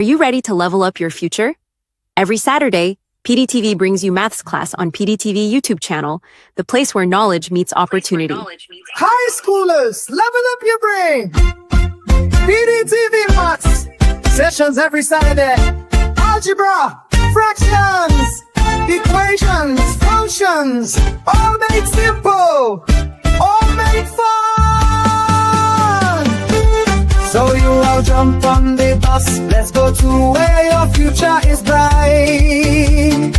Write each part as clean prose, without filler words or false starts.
Are you ready to level up your future? Every Saturday, Pdtv brings you maths class on Pdtv YouTube channel, the place where knowledge meets opportunity. High schoolers, level up your brain. Pdtv maths sessions every Saturday. Algebra, fractions, equations, functions, all made simple, all made fun. So you all jump on the bus, let's go to where your future is bright.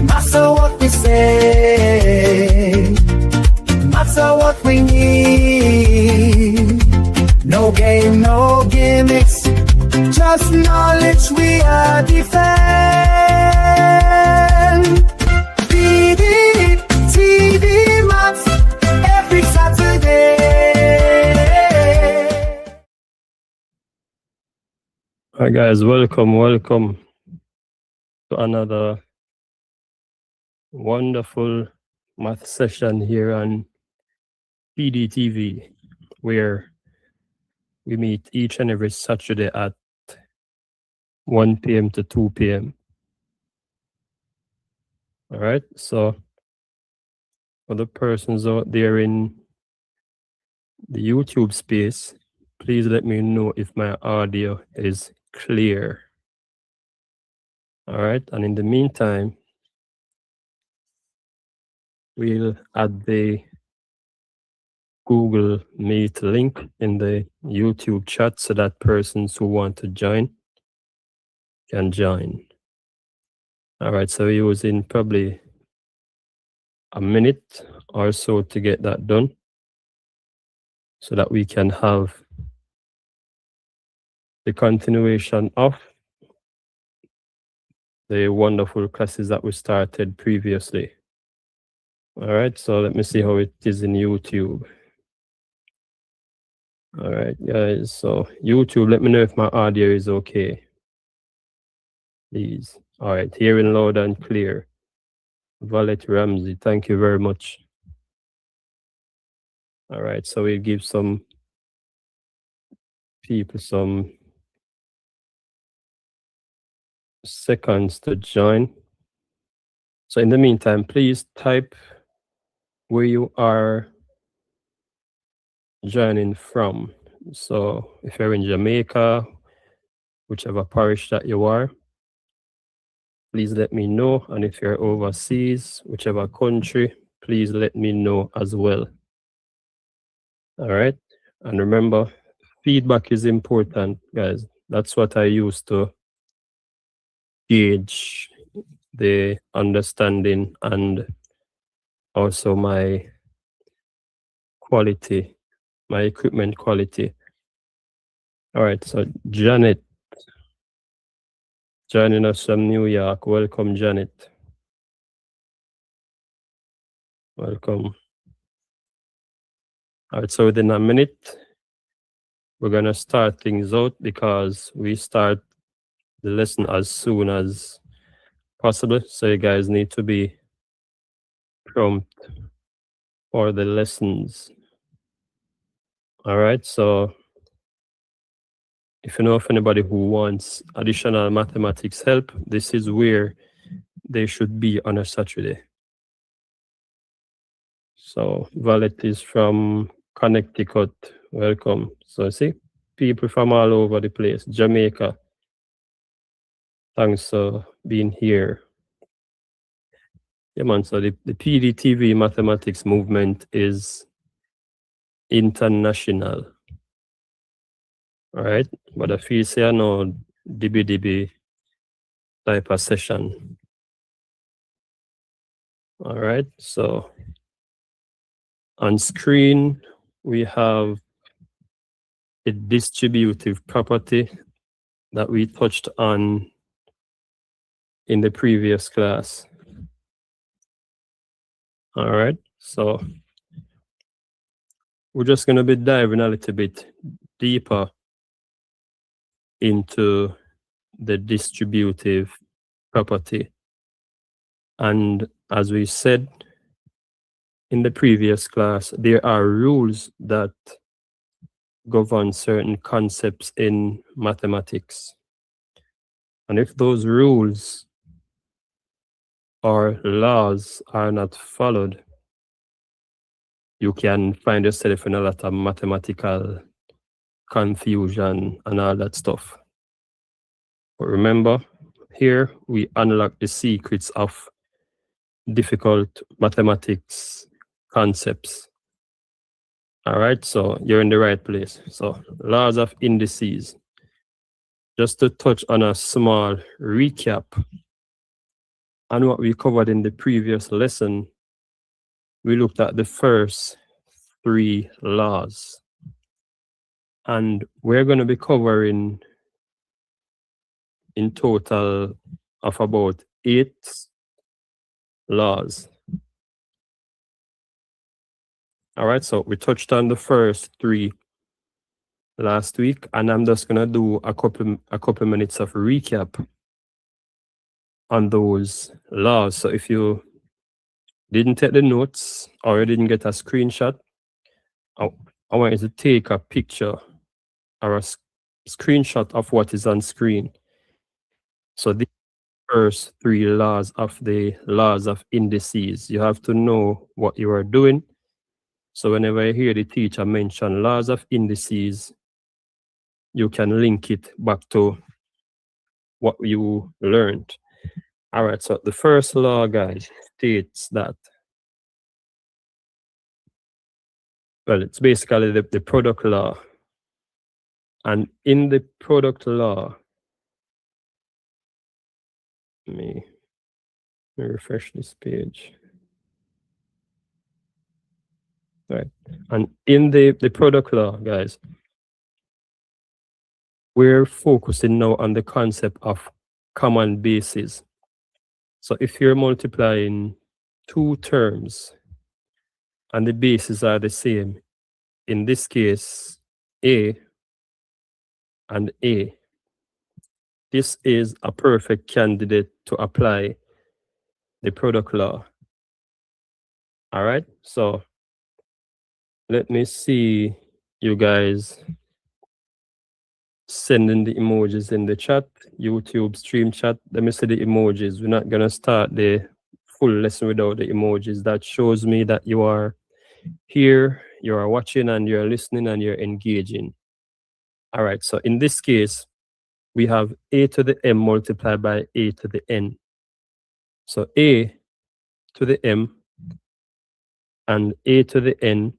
Matter what we say, matter what we need. No game, no gimmicks, just knowledge we are defend. Pdtv maths every Saturday. Hi guys, welcome to another wonderful math session here on Pdtv, where we meet each and every Saturday at 1 p.m. to 2 p.m. All right, so for the persons out there in the YouTube space, please let me know if my audio is clear. All right, and in the meantime, we'll add the Google Meet link in the YouTube chat so that persons who want to join can join. All right, so we're using probably a minute or so to get that done so that we can have the continuation of the wonderful classes that we started previously. All right, so let me see how it is in YouTube. All right, guys, so YouTube, let me know if my audio is okay, please. All right, hearing loud and clear. Violet Ramsey, thank you very much. All right, so we'll give some people some seconds to join. So in the meantime, please type where you are joining from. So if you're in Jamaica, whichever parish that you are, please let me know. And if you're overseas, whichever country, please let me know as well. All right, and remember, feedback is important, guys. That's what I use to gauge the understanding and also my quality, my equipment quality. All right, so Janet joining us from New York. Welcome, Janet. Welcome. All right, so within a minute, we're gonna start things out because we start the lesson as soon as possible. So you guys need to be prompt for the lessons. All right, so if you know of anybody who wants additional mathematics help, this is where they should be on a Saturday. So Violet is from Connecticut. Welcome. So see, people from all over the place. Jamaica. Thanks for being here. Yeah, man, so the Pdtv mathematics movement is international. All right, but I feel say I know DB type of session. All right, so on screen we have a distributive property that we touched on in the previous class. All right, so we're just going to be diving a little bit deeper into the distributive property. And as we said in the previous class, there are rules that govern certain concepts in mathematics. And if those rules or laws are not followed, you can find yourself in a lot of mathematical confusion and all that stuff. But remember, here we unlock the secrets of difficult mathematics concepts. All right, so you're in the right place. So laws of indices. Just to touch on a small recap on what we covered in the previous lesson, we looked at the first 3 laws. And we're going to be covering in total of about 8 laws. All right, so we touched on the first 3 last week, and I'm just gonna do a couple minutes of recap on those laws. So if you didn't take the notes or you didn't get a screenshot, I want you to take a picture or a screenshot of what is on screen. So the first 3 laws of the laws of indices, you have to know what you are doing. So whenever you hear the teacher mention laws of indices, you can link it back to what you learned. All right, so the first law, guys, states that, well, it's basically the product law. And in the product law, let me refresh this page. All right, and in the product law, guys, we're focusing now on the concept of common bases. So if you're multiplying 2 terms and the bases are the same, in this case, A and A, this is a perfect candidate to apply the product law. All right, so let me see you guys sending the emojis in the chat, YouTube stream chat. Let me see the emojis. We're not gonna start the full lesson without the emojis. That shows me that you are here, you are watching, and you're listening, and you're engaging. All right, so in this case, we have a to the m multiplied by a to the n. So a to the m and a to the n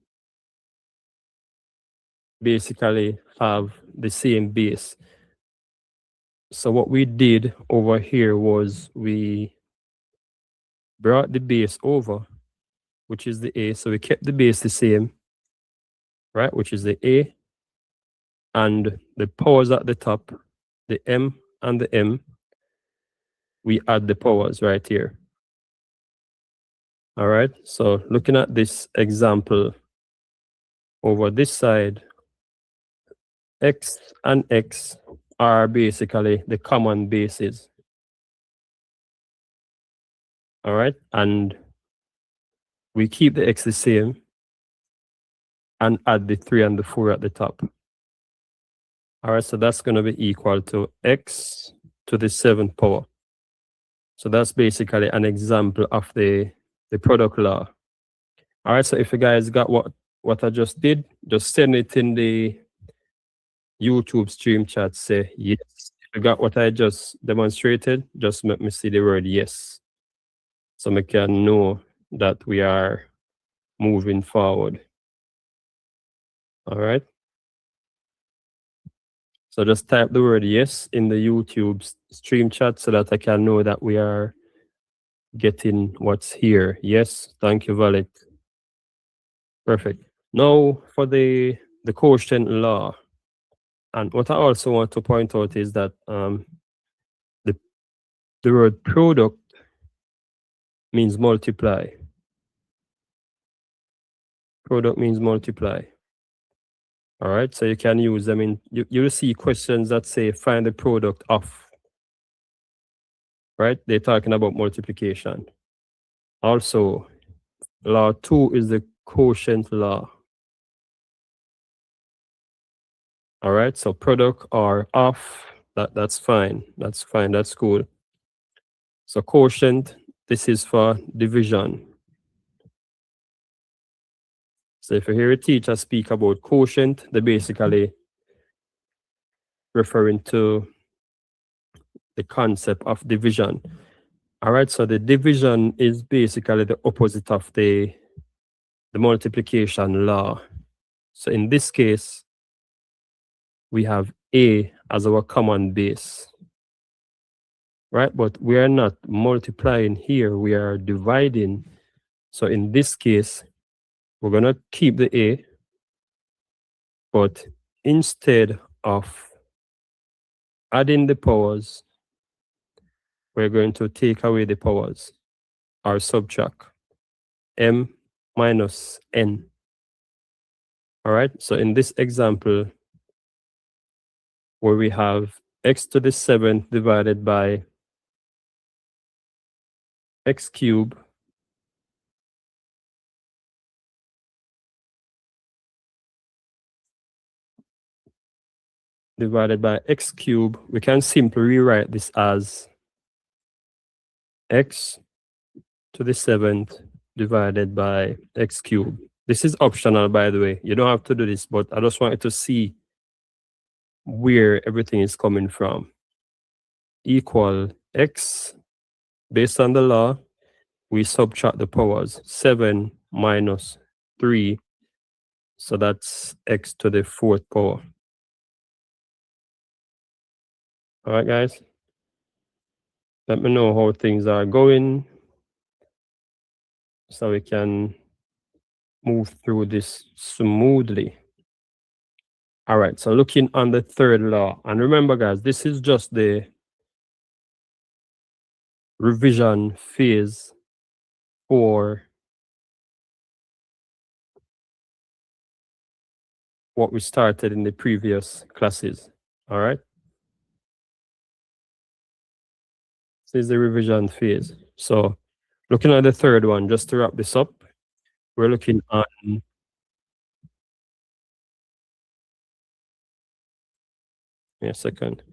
basically have the same base. So what we did over here was we brought the base over, which is the a. So we kept the base the same, right, which is the a, and the powers at the top, the m and the m, we add the powers right here. All right, so looking at this example over this side, x and x are basically the common bases. All right, and we keep the x the same and add the 3 and the 4 at the top. All right, so that's going to be equal to x to the 7th power. So that's basically an example of the product law. All right, so if you guys got what I just did, just send it in the YouTube stream chat, say yes. If you got what I just demonstrated, just make me see the word yes, so we can know that we are moving forward. All right, so just type the word yes in the YouTube stream chat so that I can know that we are getting what's here. Yes, thank you, Valet. Perfect. Now for the quotient law. And what I also want to point out is that the word product means multiply. Product means multiply. All right, so you can use, I mean, you'll see questions that say find the product of, right? They're talking about multiplication. Also, law 2 is the quotient law. All right, so product or of That's fine. That's fine. That's cool. So quotient, this is for division. So if you hear a teacher speak about quotient, they're basically referring to the concept of division. All right, so the division is basically the opposite of the multiplication law. So in this case, we have A as our common base, right? But we are not multiplying here, we are dividing. So in this case, we're gonna keep the A, but instead of adding the powers, we're going to take away the powers or subtract m minus n. All right, so in this example, where we have x to the 7th divided by x cubed divided by x cubed, we can simply rewrite this as x to the 7th divided by x cubed. This is optional, by the way. You don't have to do this, but I just wanted to see where everything is coming from. Equal x, based on the law, we subtract the powers. 7 minus 3, so that's x to the 4th power. All right, guys? Let me know how things are going so we can move through this smoothly. All right, so looking on the third law, and remember, guys, this is just the revision phase for what we started in the previous classes. All right, this is the revision phase. So looking at the third one, just to wrap this up, we're looking on a second.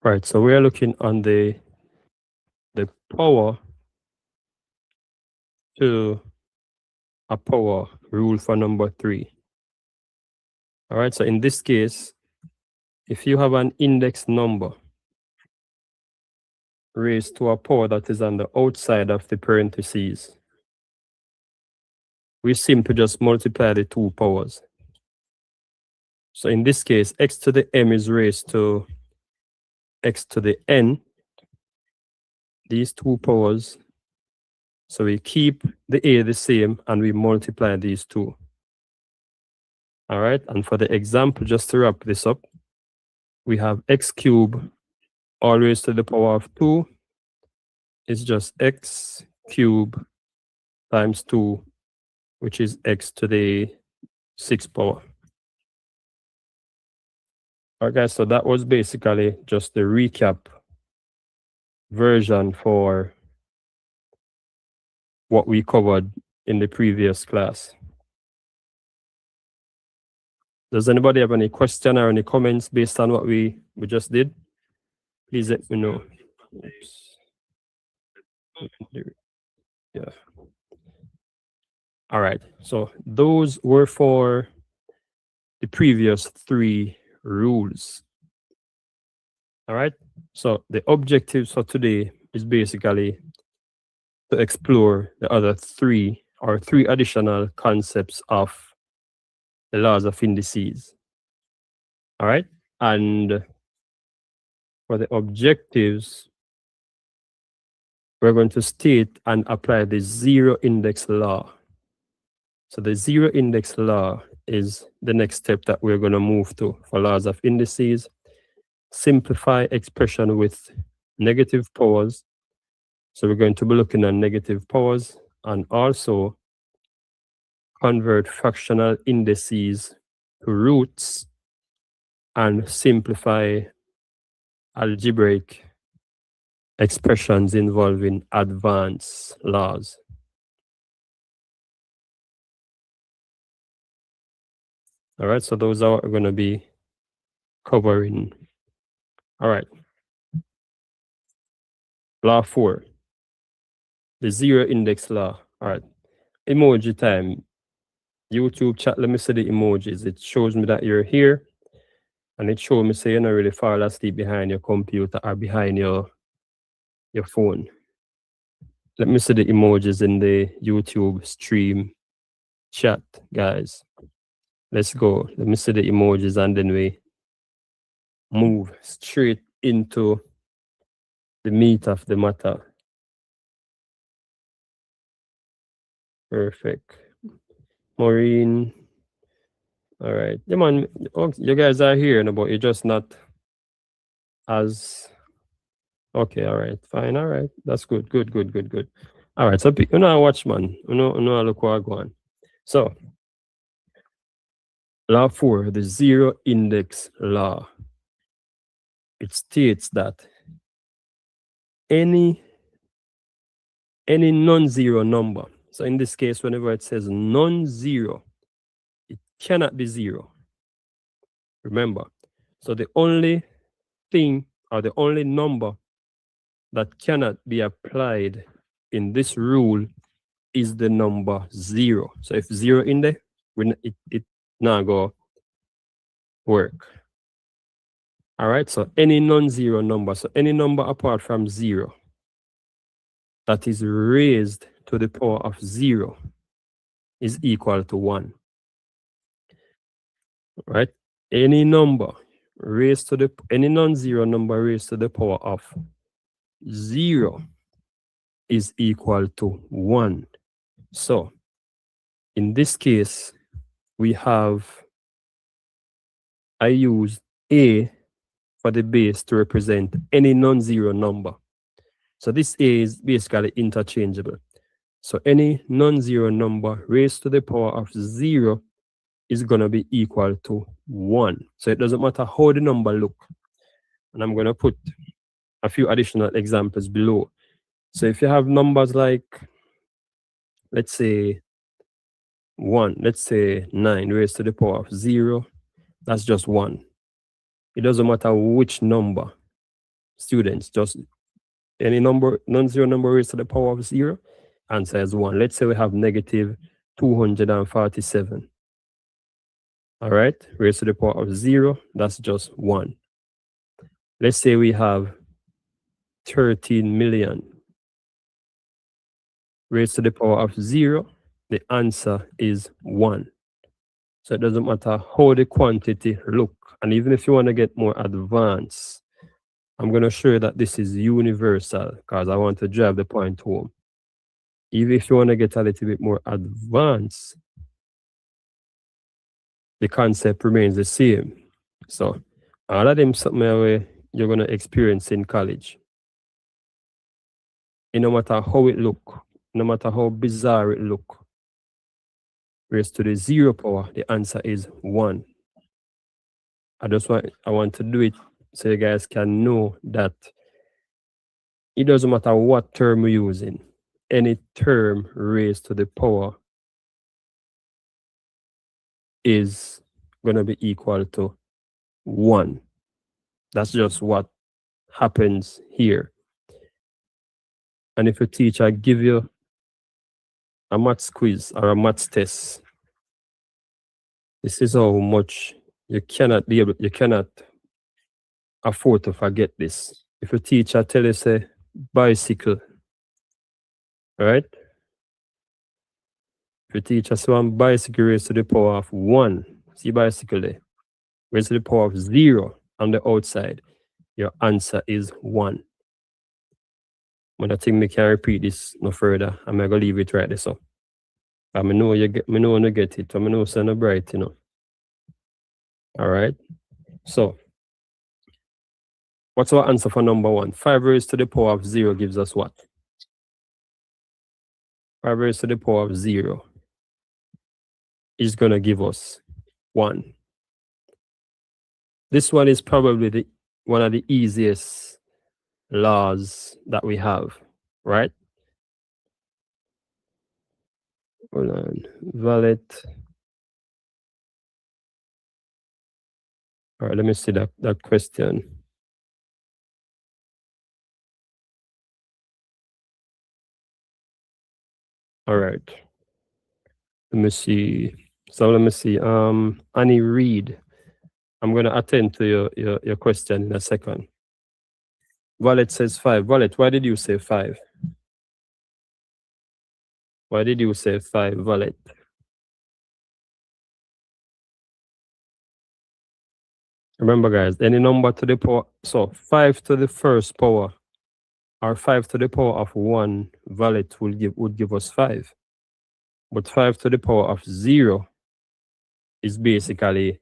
Right, so we are looking on the power to a power rule for number 3. All right, so in this case, if you have an index number raised to a power that is on the outside of the parentheses, we simply just multiply the two powers. So in this case, x to the m is raised to x to the n, these two powers. So we keep the a the same and we multiply these two. All right, and for the example, just to wrap this up, we have x cubed all raised to the power of 2 is just x cubed times 2, which is x to the 6th power. All right, guys, so that was basically just the recap version for what we covered in the previous class. Does anybody have any question or any comments based on what we just did? Please let me know. Oops. Yeah. All right, so those were for the previous 3 rules. All right, so the objectives for today is basically to explore the other 3 additional concepts of the laws of indices. All right, and for the objectives, we're going to state and apply the zero index law. So the zero index law is the next step that we're going to move to for laws of indices. Simplify expression with negative powers. So we're going to be looking at negative powers and also convert fractional indices to roots, and simplify algebraic expressions involving advanced laws. All right, so those are what we're going to be covering. All right. Law 4, the zero index law. All right, emoji time. YouTube chat, let me see the emojis. It shows me that you're here, and it shows me say you're not really fall asleep behind your computer or behind your phone. Let me see the emojis in the YouTube stream chat, guys. Let's go. Let me see the emojis, and then we move straight into the meat of the matter. Perfect. Maureen. All right. Yeah, man. Oh, you guys are here, but you're just not as okay. All right. Fine. All right. That's good. Good. All right. So you know, watch, man. You know, look what I go on. So, law 4, the zero index law. It states that any non-zero number. So in this case, whenever it says non-zero, it cannot be zero. Remember. So the only thing or the only number that cannot be applied in this rule is the number 0. So if 0 in there, it not go work. All right, so any non-zero number, so any number apart from 0 that is raised to the power of 0 is equal to 1. Right? Any number raised to the any non-zero number raised to the power of 0 is equal to 1. So in this case, we have, I used A for the base to represent any non-zero number. So this A is basically interchangeable. So any non-zero number raised to the power of 0 is going to be equal to 1. So it doesn't matter how the number look. And I'm going to put a few additional examples below. So if you have numbers like, let's say 1, let's say 9 raised to the power of 0, that's just 1. It doesn't matter which number, students, just any number, non-zero number raised to the power of 0, answer is 1. Let's say we have negative 247. All right, raised to the power of 0, that's just 1. Let's say we have 13 million raised to the power of 0, the answer is 1. So it doesn't matter how the quantity look. And even if you want to get more advanced, I'm going to show you that this is universal because I want to drive the point home. Even if you want to get a little bit more advanced, the concept remains the same. So all of them something where you're going to experience in college. And no matter how it look, no matter how bizarre it look, raised to the 0 power, the answer is 1. I want to do it so you guys can know that it doesn't matter what term we're using. Any term raised to the power is going to be equal to 1. That's just what happens here. And if a teacher give you a maths quiz or a maths test, this is how much you cannot afford to forget this. If a teacher tell you say bicycle, right? If a teacher say one bicycle raised to the power of 1, see bicycle there, raised to the power of 0 on the outside, your answer is 1. But I think we can repeat this no further. I'm gonna leave it right there. So I know you get it. I know it's not bright, you know. All right. So what's our answer for number 1? 5 raised to the power of 0 gives us what? 5 raised to the power of 0 is going to give us 1. This one is probably one of the easiest laws that we have, right? Hold on, valid. All right, let me see that question. All right. Let me see. So let me see. Annie Reed. I'm gonna attend to your question in a second. Wallet says 5. Wallet, why did you say 5? Why did you say 5, Wallet? Remember, guys, any number to the power. So 5 to the first power, or 5 to the power of 1, Wallet would give us 5. But 5 to the power of 0 is basically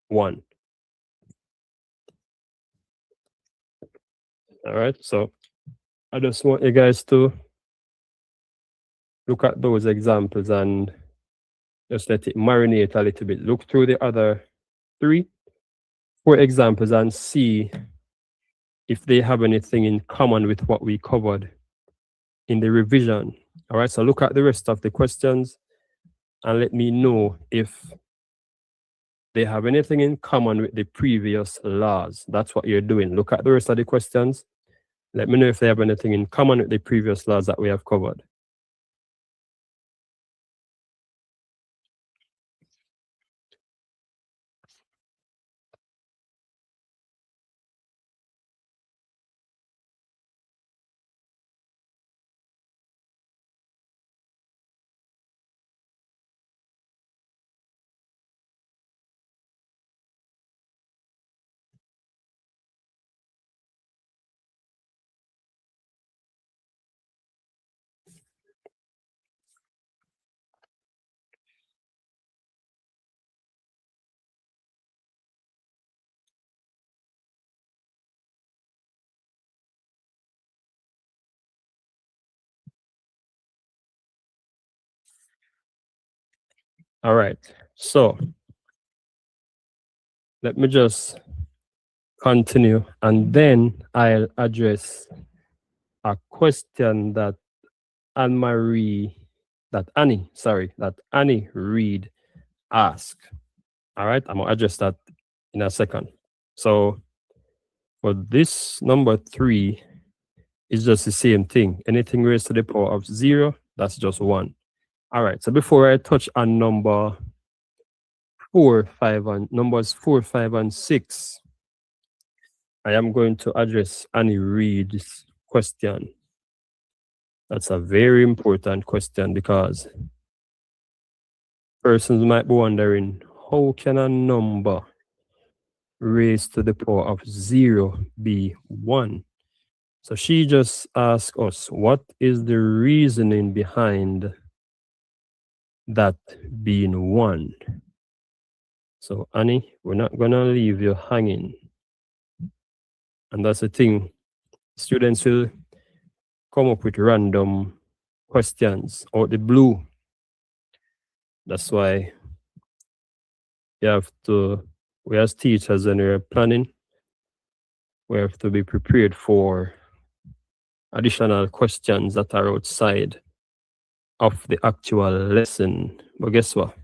1. All right, so I just want you guys to look at those examples and just let it marinate a little bit. Look through the other 3, 4 examples and see if they have anything in common with what we covered in the revision. All right, so look at the rest of the questions and let me know if they have anything in common with the previous laws. That's what you're doing. Look at the rest of the questions. Let me know if they have anything in common with the previous laws that we have covered. All right, so let me just continue and then I'll address a question that Annie Reed asked. All right, I'm gonna address that in a second. So for this number 3, it's just the same thing. Anything raised to the power of 0, that's just 1. All right, so before I touch on numbers 4, 5, and 6, I am going to address Annie Reed's question. That's a very important question because persons might be wondering, how can a number raised to the power of 0 be 1? So she just asked us, what is the reasoning behind that being 1? So Annie, we're not gonna leave you hanging. And that's the thing. Students will come up with random questions out the blue. That's why we as teachers, when we're planning, we have to be prepared for additional questions that are outside of the actual lesson. But guess what?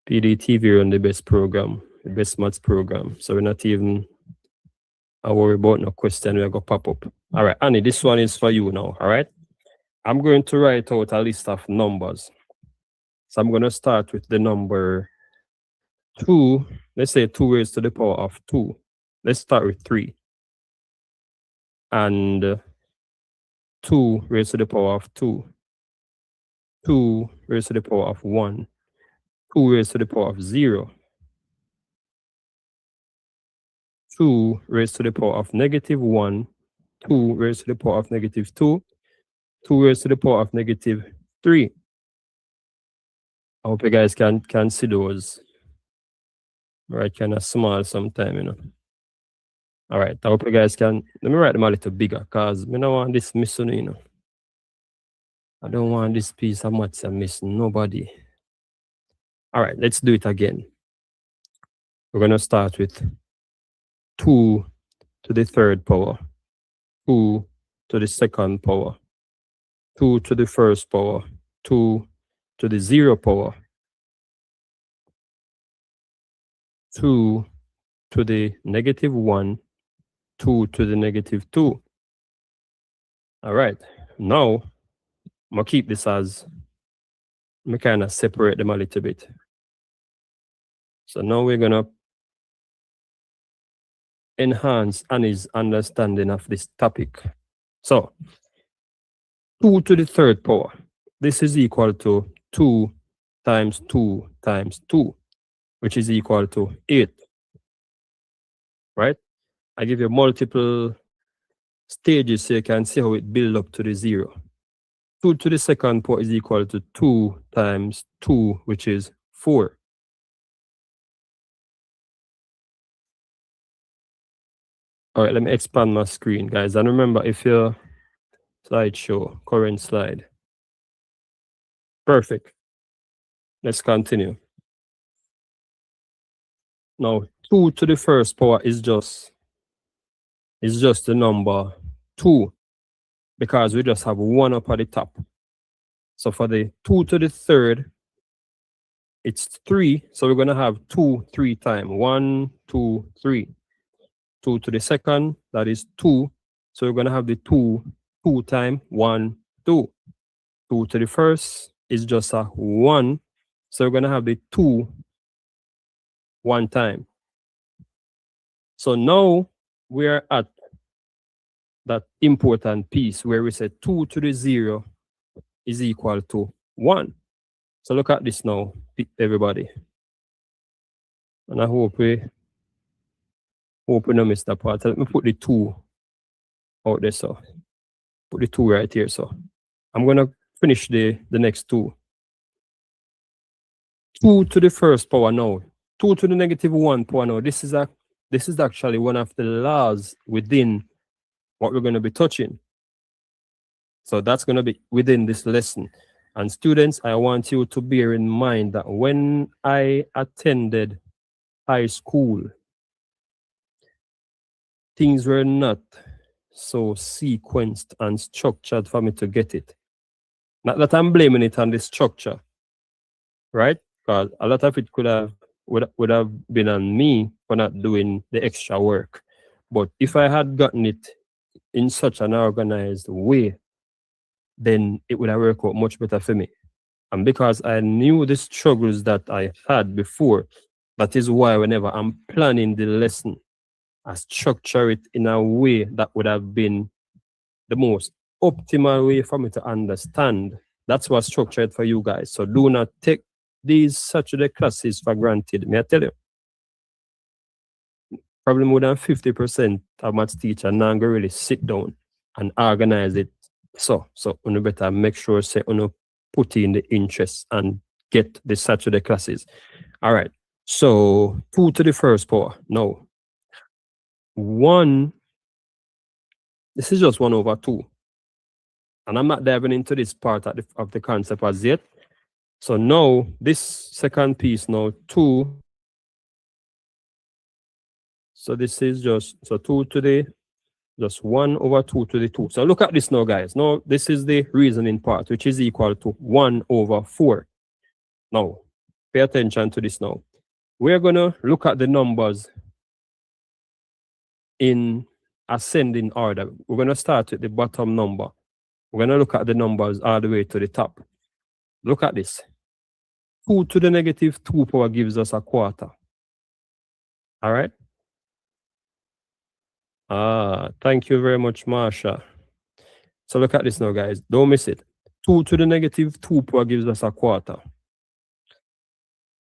Pdtv run the best program, the best maths program. So we're not even worried about no question we're going to pop up. All right, Annie, this one is for you now, all right? I'm going to write out a list of numbers. So I'm going to start with the number 2. Let's say 2 raised to the power of 2. Let's start with 3. And 2 raised to the power of 2. 2 raised to the power of 1. 2 raised to the power of 0. 2 raised to the power of -1. 2 raised to the power of -2. 2 raised to the power of -3. I hope you guys can see those. Right, kind of small sometime, you know. All right, I hope you guys can. Let me write them a little bigger, because I don't want this missing, you know. I don't want this piece of maths to miss nobody. All right, let's do it again. We're going to start with 2 to the third power, 2 to the second power, 2 to the first power, 2 to the 0 power, 2 to the negative 1, 2 to the negative 2. All right, now I'm going to keep this as, I'm kind of separate them a little bit. So now we're going to enhance Annie's understanding of this topic. So 2 to the third power, this is equal to 2 times 2 times 2, which is equal to 8, right? I give you multiple stages so you can see how it builds up to the 0. 2 to the second power is equal to 2 times 2, which is 4. All right, let me expand my screen, guys. And remember, if your slideshow, current slide. Perfect. Let's continue. Now, 2 to the first power is just the number 2, because we just have 1 up at the top. So for the 2 to the third, it's 3. So we're going to have 2 3 times. 1, 2, 3. 2 to the second, that is 2. So we're going to have the 2 times 1, 2. 2 to the first is just a 1. So we're going to have the 2 1 time. So now we're at that important piece where we say 2 to the 0 is equal to 1. So look at this now, everybody. And I hope we don't miss that part. Let me put the 2 out there. So put the 2 right here. So I'm going to finish the next 2. 2 to the first power now. 2 to the negative 1 power now. This is actually one of the laws within what we're going to be touching. So that's going to be within this lesson. And students, I want you to bear in mind that when I attended high school, things were not so sequenced and structured for me to get it. Not that I'm blaming it on the structure, right? Because a lot of it would have been on me for not doing the extra work. But if I had gotten it in such an organized way, then it would have worked out much better for me. And because I knew the struggles that I had before, that is why whenever I'm planning the lesson, I structure it in a way that would have been the most optimal way for me to understand. That's what structured for you guys. So do not take these Saturday classes for granted. May I tell you? Probably more than 50% of maths teacher now go really sit down and organize it. So you better make sure say you put in the interest and get the Saturday classes. All right. So 2 to the first power. No. 1. This is just 1 over 2. And I'm not diving into this part of the concept as yet. So now this second piece now 2. So this is just 2 to the just 1 over 2 to the 2. So look at this now, guys. Now this is the reasoning part, which is equal to 1 over 4. Now pay attention to this now. We're gonna look at the numbers in ascending order. We're gonna start with the bottom number. We're gonna look at the numbers all the way to the top. Look at this. 2 to the negative 2 power gives us a quarter. All right. Thank you very much, Marsha. So look at this now, guys. Don't miss it. 2 to the negative 2 power gives us a quarter.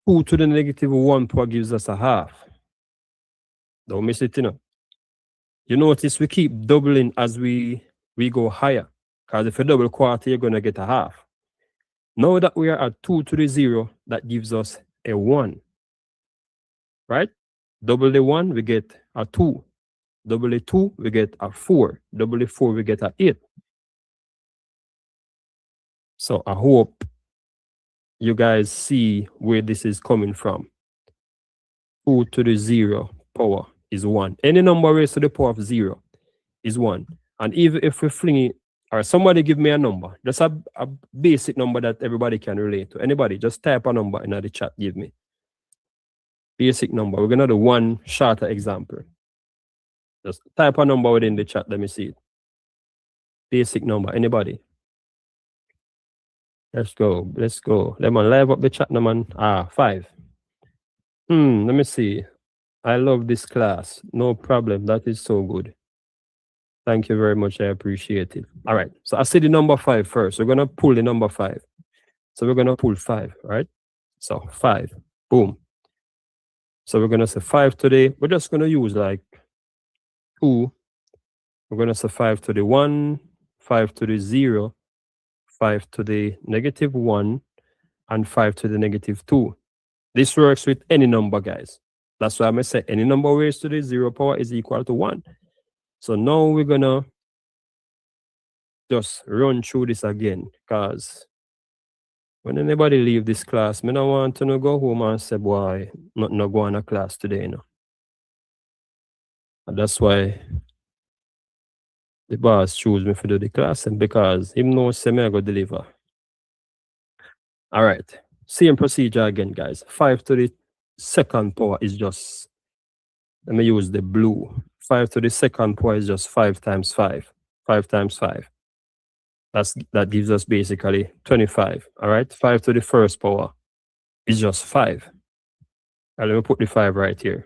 2 to the negative 1 power gives us a half. Don't miss it, you know. You notice we keep doubling as we go higher. Because if you double quarter, you're going to get a half. Now that we are at 2 to the 0, that gives us a 1. Right? Double the 1, we get a 2. Double the 2, we get a 4. Double the 4, we get a 8. So I hope you guys see where this is coming from. 2 to the 0 power is 1. Any number raised to the power of 0 is 1. And even if we fling it, or somebody give me a number, just a basic number that everybody can relate to. Anybody, just type a number in the chat, give me. Basic number. We're going to do one shorter example. Just type a number within the chat, let me see it. Basic number, anybody? Let's go, let's go. Let me live up the chat, no man. 5. Let me see. I love this class. No problem. That is so good. Thank you very much. I appreciate it. All right. So I see the number 5 first. We're going to pull the number 5. So we're going to pull 5, right? So 5. Boom. So we're going to say 5 today. We're just going to use like 2. We're going to say 5 to the 1, 5 to the 0, 5 to the -1, and 5 to the -2. This works with any number, guys. That's why I'm going to say any number raised to the 0 power is equal to 1. So now we're going to just run through this again, because when anybody leave this class, I don't want to go home and say, boy, not go on a class today, you know. And that's why the boss choose me for do the class, and because him knows me I go deliver. All right. Same procedure again, guys. 5 to the 2nd power is just, let me use the blue. 5 to the 2nd power is just 5 times 5. 5 times 5. That gives us basically 25. All right. 5 to the 1st power is just 5. And let me put the 5 right here.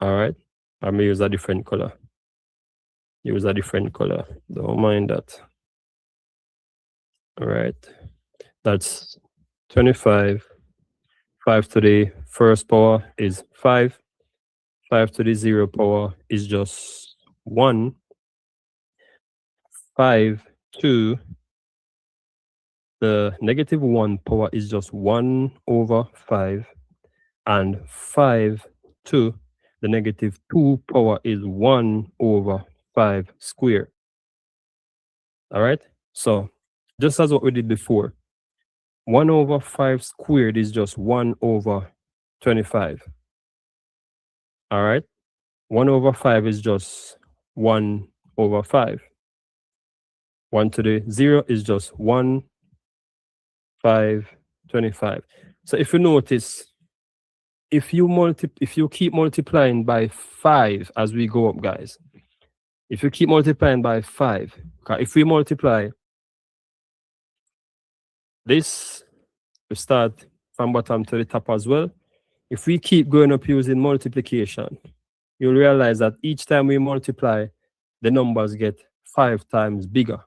All right. I'm going to use a different color. Use a different color. Don't mind that. All right. That's 25. 5 to the 1st power is 5. 5 to the 0 power is just 1. 5 to the -1 power is just 1 over 5. And 5 to the -2 power is 1 over 5 squared. All right. So just as what we did before, 1 over 5 squared is just 1 over 25. All right. 1 over 5 is just 1 over 5. 1 to the 0 is just 1, 5, 25. So if you notice, if you keep multiplying by 5 as we go up, guys, if you keep multiplying by 5, if we multiply this, we start from bottom to the top as well. If we keep going up using multiplication, you'll realize that each time we multiply, the numbers get 5 times bigger.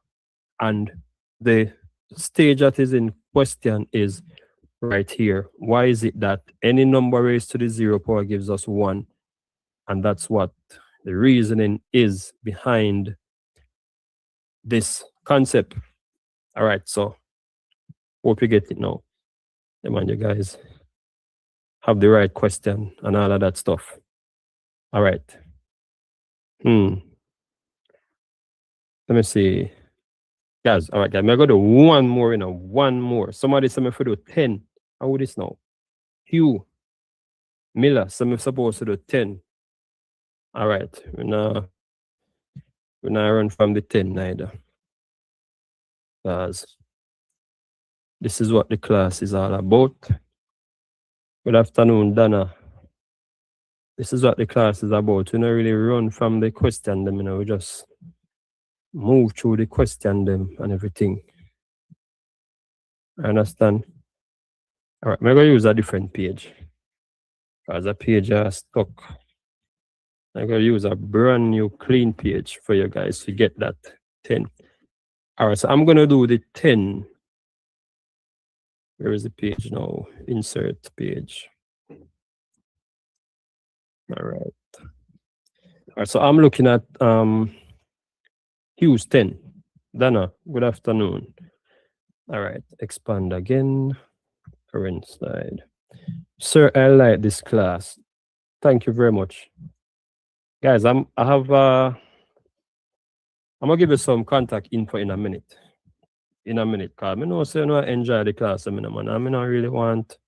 And the stage that is in question is right here. Why is it that any number raised to the 0 power gives us 1? And that's what the reasoning is behind this concept. All right, so hope you get it now. Come on, you guys have the right question and all of that stuff. All right. Let me see. Guys, all right, guys, I'm going to do one more, one more. Somebody said me for do 10. How would this now? Hugh Miller said me supposed to do 10. All right, we're not run from the 10 neither. Because this is what the class is all about. Good afternoon, Dana. This is what the class is about. We don't really run from the question them, we just move through the question them and everything. I understand. All right, I'm going to use a different page. Because the page is stuck. I'm going to use a brand new clean page for you guys to get that 10. All right, so I'm going to do the 10. Where is the page now? Insert page. All right. All right, so I'm looking at Hughes 10. Dana, good afternoon. All right, expand again. Current slide. Sir, I like this class. Thank you very much. Guys, I'm gonna give you some contact info in a minute. in a minute, because I know say I enjoy the class, man. I don't really want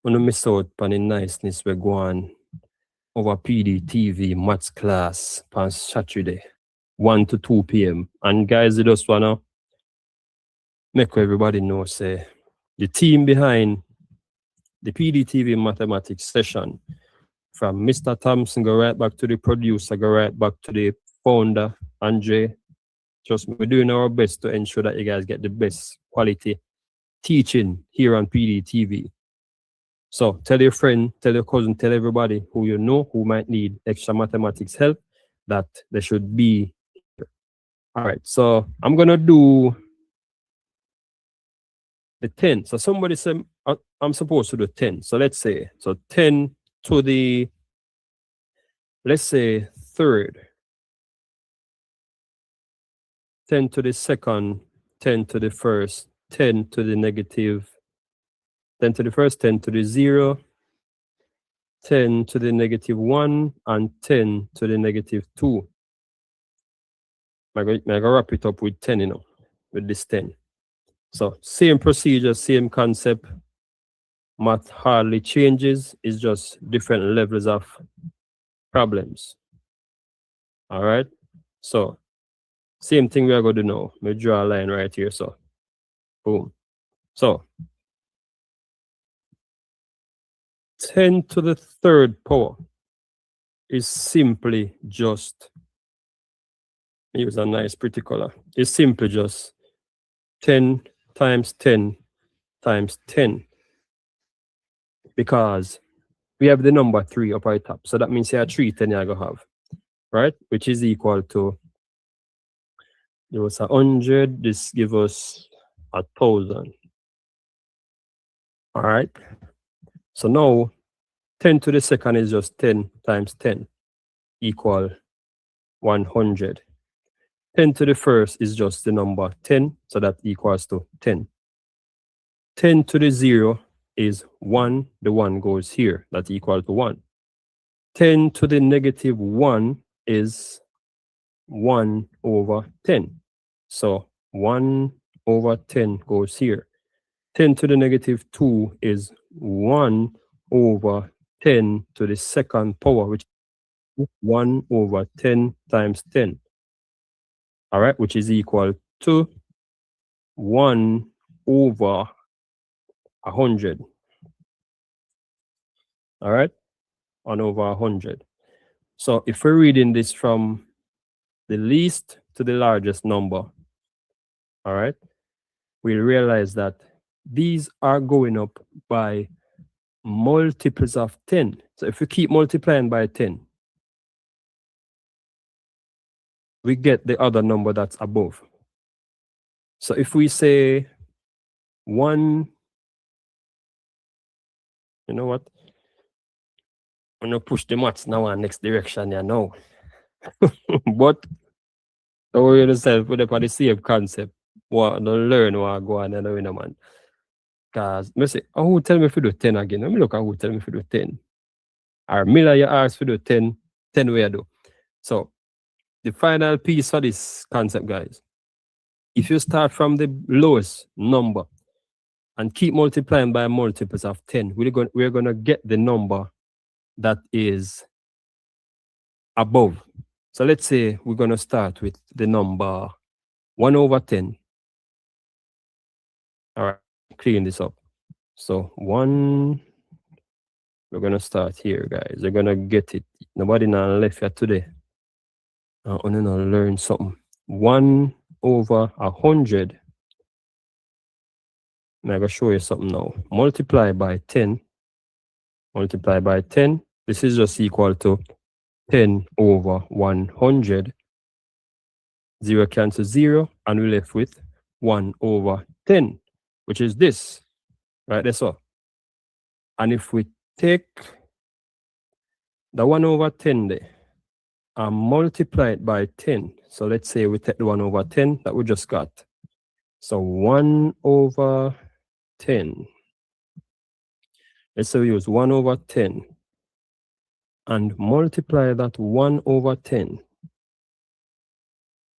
to miss out on the niceness we go on over Pdtv maths class on Saturday, 1 to 2 p.m. And guys, you just wanna make everybody know, say, the team behind the Pdtv mathematics session, from Mr. Thompson, go right back to the producer, go right back to the founder, Andre. Just we're doing our best to ensure that you guys get the best quality teaching here on Pdtv. So tell your friend, tell your cousin, tell everybody who you know who might need extra mathematics help that they should be here. All right, so I'm gonna do the 10. So somebody said I'm supposed to do 10. So let's say, so 10 to the, let's say, third, 10 to the second, 10 to the first, 10 to the negative, 10 to the first, 10 to the 0, 10 to the negative 1, and 10 to the negative 2. I'm going to wrap it up with 10, with this 10. So same procedure, same concept. Math hardly changes. It's just different levels of problems. All right. So same thing we are going to do now. We draw a line right here. So boom. So 10 to the third power is simply just, use a nice pretty color. It's simply just 10 times 10 times 10. Because we have the number 3 up at the top. So that means you have 3 10 you're going to have, right? Which is equal to, it was 100. This gives us 1,000. All right. So now 10 to the second is just 10 times 10 equal 100. 10 to the first is just the number 10. So that equals to 10. 10 to the 0 is 1. The 1 goes here. That equals to 1. 10 to the negative 1 is 1 over 10. So 1 over 10 goes here. 10 to the negative 2 is 1 over 10 to the second power, which is 1 over 10 times 10. All right, which is equal to 1 over 100. All right, 1 over 100. So if we're reading this from the least to the largest number, all right, we'll realize that these are going up by multiples of 10. So if we keep multiplying by 10, we get the other number that's above. So if we say 1, you know what? I'm going to push the maths now in next direction, you know. But don't worry yourself with the same concept. What don't learn what go on and know, man. Because I say, oh, who tell me if you do 10 again? Let me look at who tell me if you do 10. Or Miller, you ask for do 10, 10 where you do. So the final piece for this concept, guys, if you start from the lowest number and keep multiplying by multiples of 10, we're going to get the number that is above. So let's say we're going to start with the number 1 over 10. All right, clean this up. So 1, we're going to start here, guys. You're going to get it. Nobody now left here today. I'm going to learn something. 1 over 100. I'm going to show you something now. Multiply by 10. Multiply by 10. This is just equal to 10 over 100. 0 cancels 0. And we're left with 1 over 10, which is this. Right, that's all. And if we take the 1 over 10 there and multiply it by 10. So let's say we take the 1 over 10 that we just got. So 1 over 10. Let's say we use 1 over 10 and multiply that 1 over 10.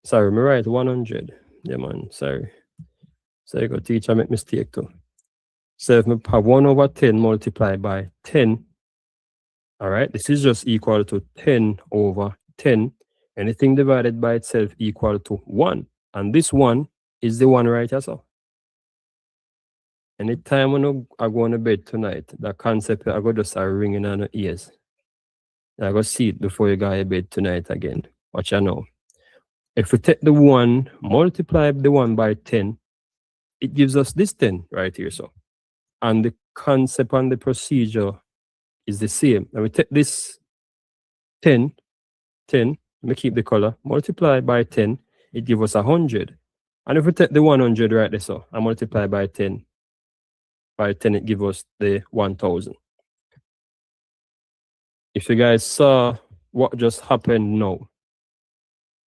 Sorry, me write 100. Yeah, man, sorry. So you go teacher make mistake too. So if I have 1 over 10 multiplied by 10, all right, this is just equal to 10 over 10. Anything divided by itself equal to 1. And this 1 is the one right here. So anytime when I go to bed tonight, that concept I go just start ringing on the ears. I go see it before you go to bed tonight again. Watch you know. If we take the 1, multiply the 1 by 10, it gives us this 10 right here. So, and the concept and the procedure is the same. And we take this 10, let me keep the color, multiply by 10, it gives us 100. And if we take the 100 right there, so, and multiply by 10, it gives us the 1000. If you guys saw what just happened now,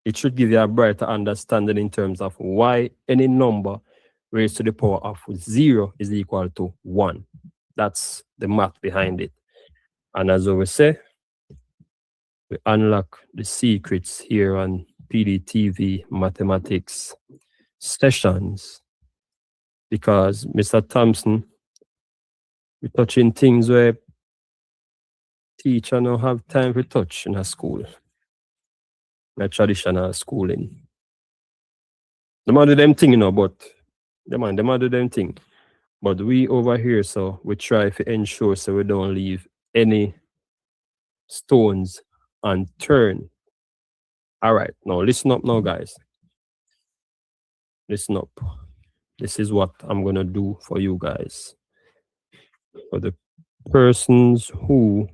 it should give you a brighter understanding in terms of why any number raised to the power of 0 is equal to 1. That's the math behind it. And as we say, we unlock the secrets here on Pdtv mathematics sessions, because Mr. Thompson, we're touching things where teacher don't have time to touch in a school. My traditional schooling. They might do them thing, you know, but they might do them thing. But we over here, so we try to ensure so we don't leave any stones unturned. All right, now listen up now, guys. Listen up. This is what I'm gonna do for you guys. For the persons who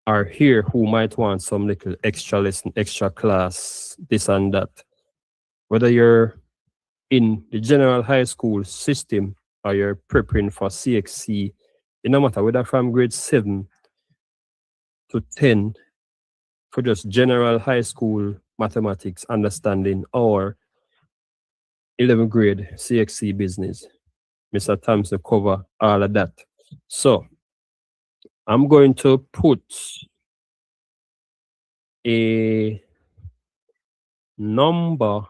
are here who might want some little extra lesson, extra class, this and that. Whether you're in the general high school system or you're preparing for CXC, it no matter whether from grade 7 to 10 for just general high school mathematics understanding or 11th grade CXC business. Mr. Thompson cover all of that. So I'm going to put a number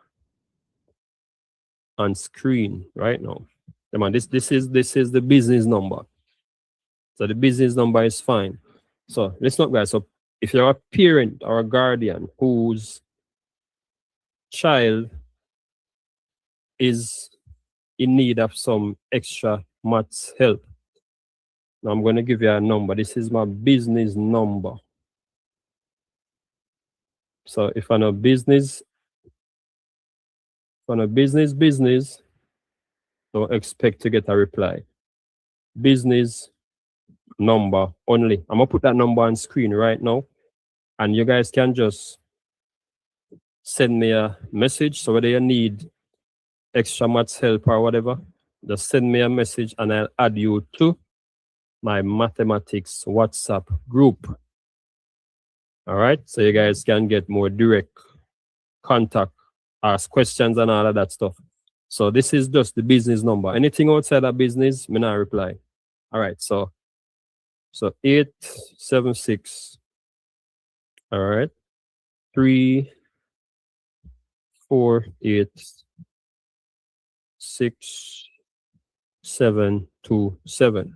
on screen right now. Come on, this is the business number. So the business number is fine. So let's not guys. So if you're a parent or a guardian whose child is in need of some extra maths help, now I'm going to give you a number. This is my business number. So if I'm a business, don't expect to get a reply. Business number only. I'm gonna put that number on screen right now, and you guys can just send me a message. So whether you need extra maths help or whatever, just send me a message and I'll add you to my mathematics WhatsApp group. All right, so you guys can get more direct contact, ask questions and all of that stuff. So this is just the business number. Anything outside of business, me not reply. All right, so 876. All right, 3486727.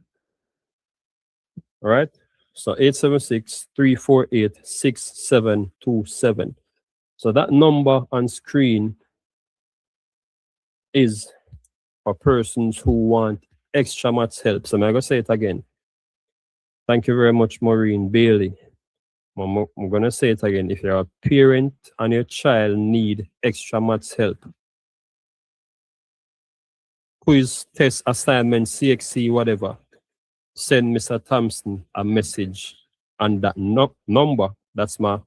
All right, so 876-348-6727. So that number on screen is for persons who want extra maths help. So I'm going to say it again. Thank you very much, Maureen Bailey. I'm going to say it again. If you're a parent and your child need extra maths help, quiz, test, assignment, CXC, whatever, send Mr. Thompson a message on that number. That's my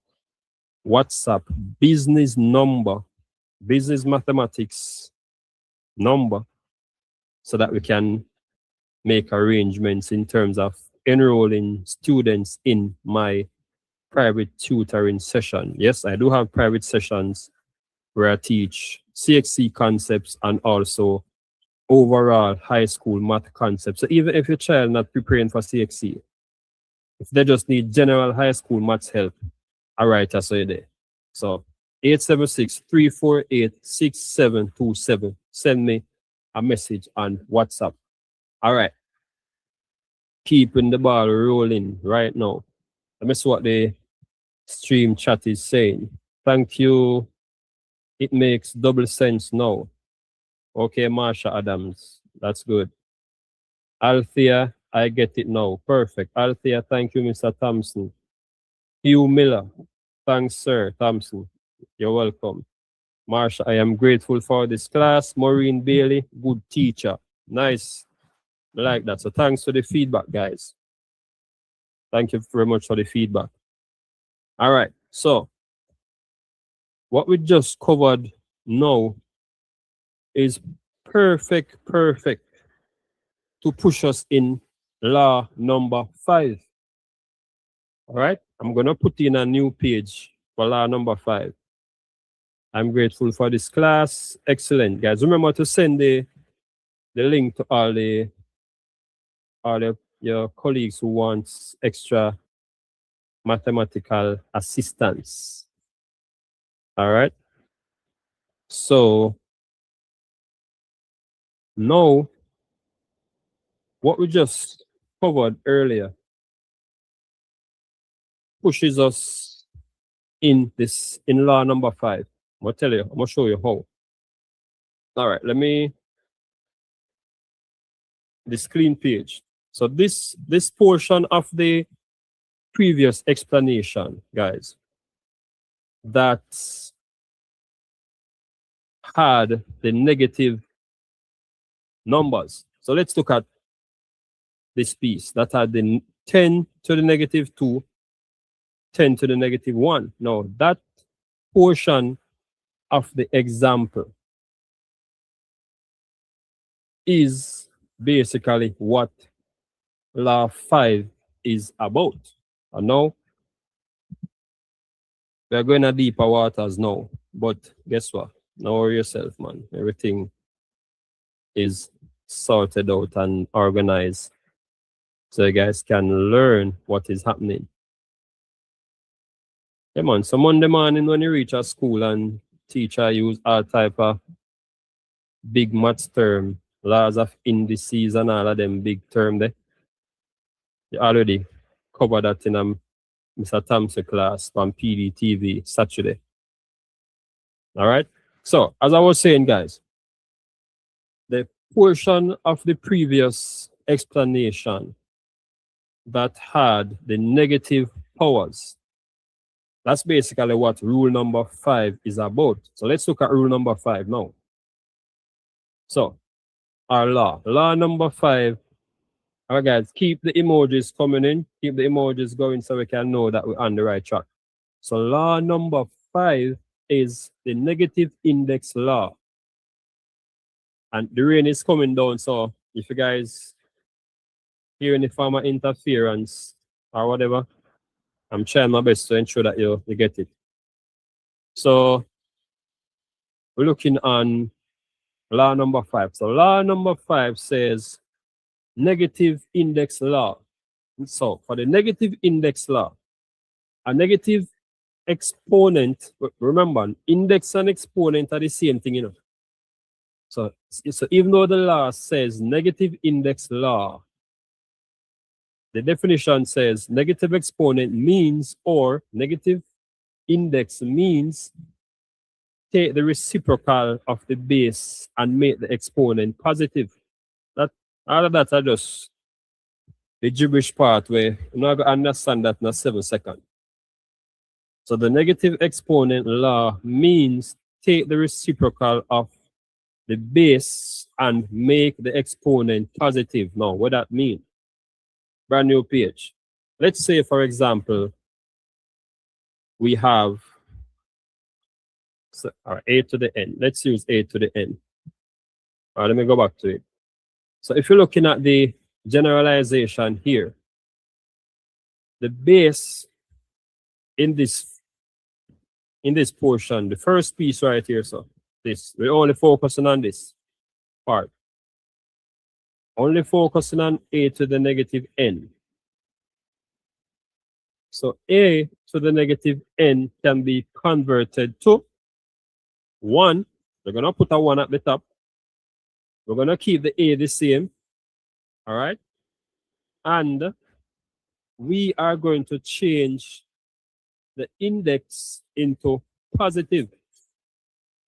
WhatsApp business number, business mathematics number, so that we can make arrangements in terms of enrolling students in my private tutoring session. Yes, I do have private sessions where I teach CXC concepts and also overall high school math concepts. So even if your child not preparing for CXC, if they just need general high school maths help, all right, I say there. So 876-348-6727. Send me a message on WhatsApp. All right. Keeping the ball rolling right now. Let me see what the stream chat is saying. Thank you. It makes double sense now. Okay, Marsha Adams. That's good. Althea, I get it now. Perfect. Althea, thank you, Mr. Thompson. Hugh Miller. Thanks, Sir Thompson. You're welcome. Marsha, I am grateful for this class. Maureen Bailey, good teacher. Nice. I like that. So thanks for the feedback, guys. Thank you very much for the feedback. All right. So what we just covered now is perfect to push us in law number 5. All right. I'm going to put in a new page for law number 5. I'm grateful for this class. Excellent, guys. Remember to send the link to all your colleagues who wants extra mathematical assistance. All right. So now what we just covered earlier pushes us in law number 5. I'm gonna show you how. All right, let me the screen page. So this portion of the previous explanation, guys, that had the negative numbers. So let's look at this piece that had the 10 to the negative 2, 10 to the negative 1. Now that portion of the example is basically what law 5 is about. And now we're going to deeper waters now. But guess what? Don't worry yourself, man. Everything is sorted out and organized so you guys can learn what is happening. Yeah, man. So Monday morning when you reach a school and teacher use all type of big maths term, laws of indices and all of them big term there, you already covered that in Mr. Thompson class from Pdtv Saturday. All right. So as I was saying, guys, the portion of the previous explanation that had the negative powers, that's basically what rule number 5 is about. So let's look at rule number 5 now. So our law number 5. All right, guys, keep the emojis coming in, keep the emojis going so we can know that we're on the right track. So law number 5 is the negative index law. And the rain is coming down, so if you guys hear any form of interference or whatever, I'm trying my best to ensure that you get it. So we're looking on law number 5. So law number 5 says negative index law. So for the negative index law, a negative exponent, remember, index and exponent are the same thing, you know. So even though the law says negative index law, the definition says negative exponent means, or negative index means, take the reciprocal of the base and make the exponent positive. That all of that are just the gibberish part where you're not going to understand that in a 7 seconds. So the negative exponent law means take the reciprocal of the base and make the exponent positive. Now, what that mean? Brand new page. Let's say, for example, we have a to the n. Let's use a to the n. All right, let me go back to it. So if you're looking at the generalization here, the base in this portion, the first piece right here, so this, we're only focusing on this part. Only focusing on a to the negative n. So a to the negative n can be converted to 1. We're going to put a 1 at the top. We're going to keep the a the same. All right. And we are going to change the index into positive.